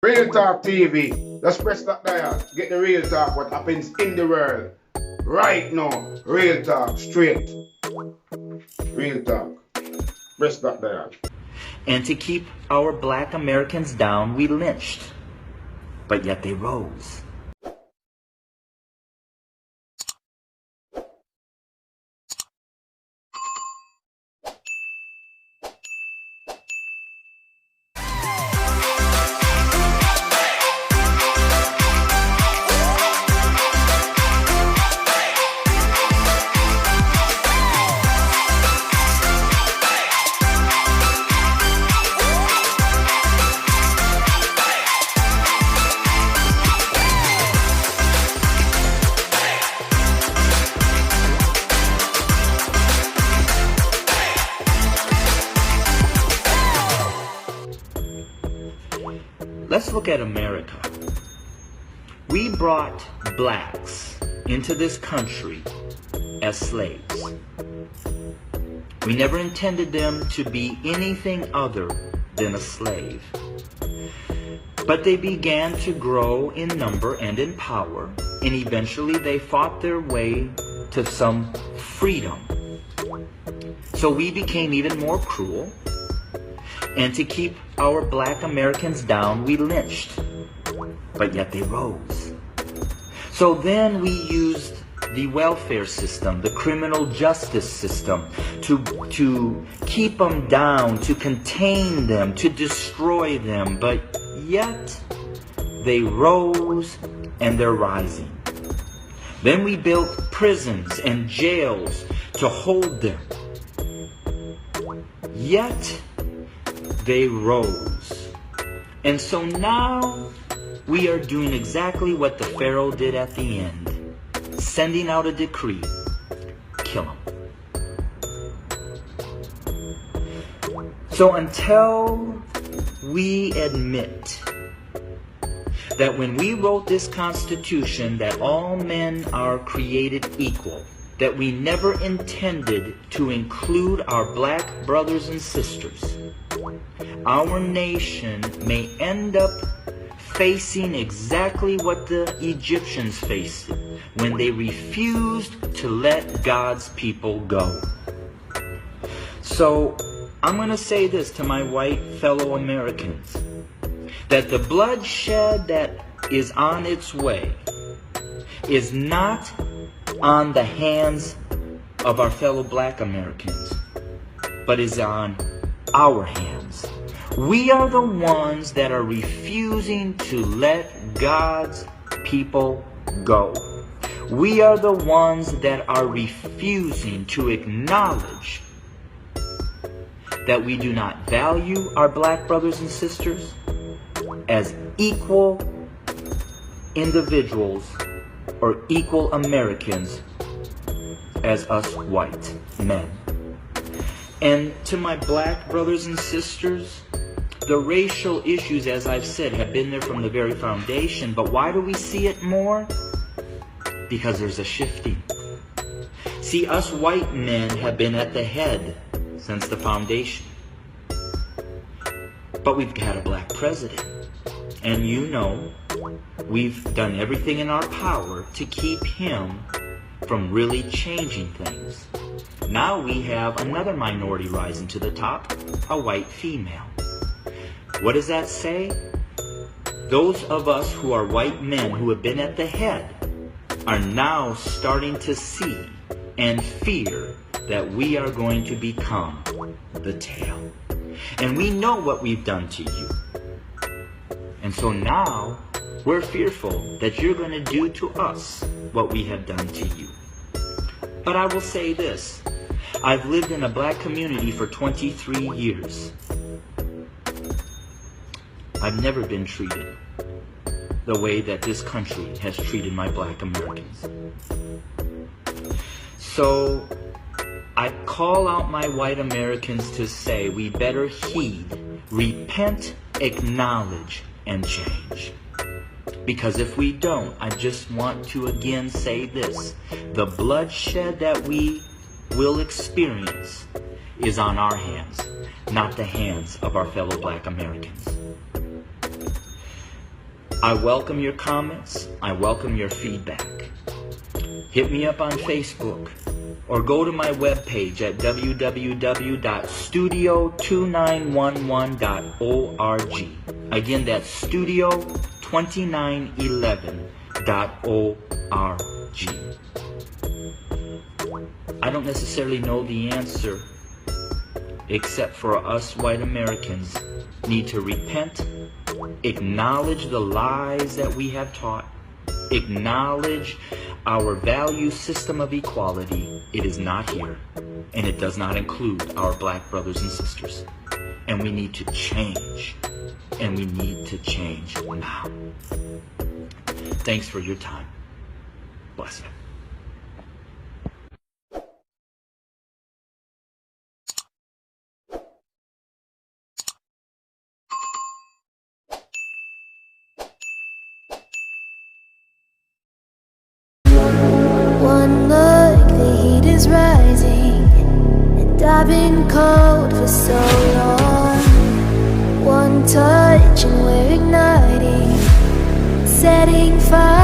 Real Talk TV. Let's press that dial. Get the real talk, what happens in the world. Right now. Real talk, straight. Real talk. Press that dial. And to keep our black Americans down, we lynched. But yet they rose. Let's look at America. We brought blacks into this country as slaves. We never intended them to be anything other than a slave. But they began to grow in number and in power, and eventually they fought their way to some freedom. So we became even more cruel. And to keep our black Americans down, we lynched. But yet they rose. So then we used the welfare system, the criminal justice system, to keep them down, to contain them, to destroy them. But yet they rose and they're rising. Then we built prisons and jails to hold them. Yet they rose. And so now we are doing exactly what the Pharaoh did at the end, sending out a decree, kill them. So until we admit that when we wrote this Constitution that all men are created equal, that we never intended to include our black brothers and sisters, our nation may end up facing exactly what the Egyptians faced when they refused to let God's people go. So I'm going to say this to my white fellow Americans, that the bloodshed that is on its way is not on the hands of our fellow black Americans, but is on our hands. We are the ones that are refusing to let God's people go. We are the ones that are refusing to acknowledge that we do not value our black brothers and sisters as equal individuals or equal Americans as us white men. And to my black brothers and sisters, the racial issues, as I've said, have been there from the very foundation. But why do we see it more? Because there's a shifting. See, us white men have been at the head since the foundation. But we've had a black president. And you know, we've done everything in our power to keep him from really changing things. Now we have another minority rising to the top, a white female. What does that say? Those of us who are white men who have been at the head are now starting to see and fear that we are going to become the tail. And we know what we've done to you. And so now we're fearful that you're going to do to us what we have done to you. But I will say this. I've lived in a black community for 23 years. I've never been treated the way that this country has treated my black Americans. So I call out my white Americans to say we better heed, repent, acknowledge, and change. Because if we don't, I just want to again say this. The bloodshed that we will experience is on our hands, not the hands of our fellow black Americans. I welcome your comments. I welcome your feedback. Hit me up on Facebook or go to my webpage at www.studio2911.org. Again, that's studio2911.org. I don't necessarily know the answer, except for us white Americans need to repent, acknowledge the lies that we have taught, acknowledge our value system of equality. It is not here, and it does not include our black brothers and sisters. And we need to change, and we need to change now. Thanks for your time. Bless you. One look, the heat is rising, and I've been cold for so long. One touch and we're igniting, setting fire.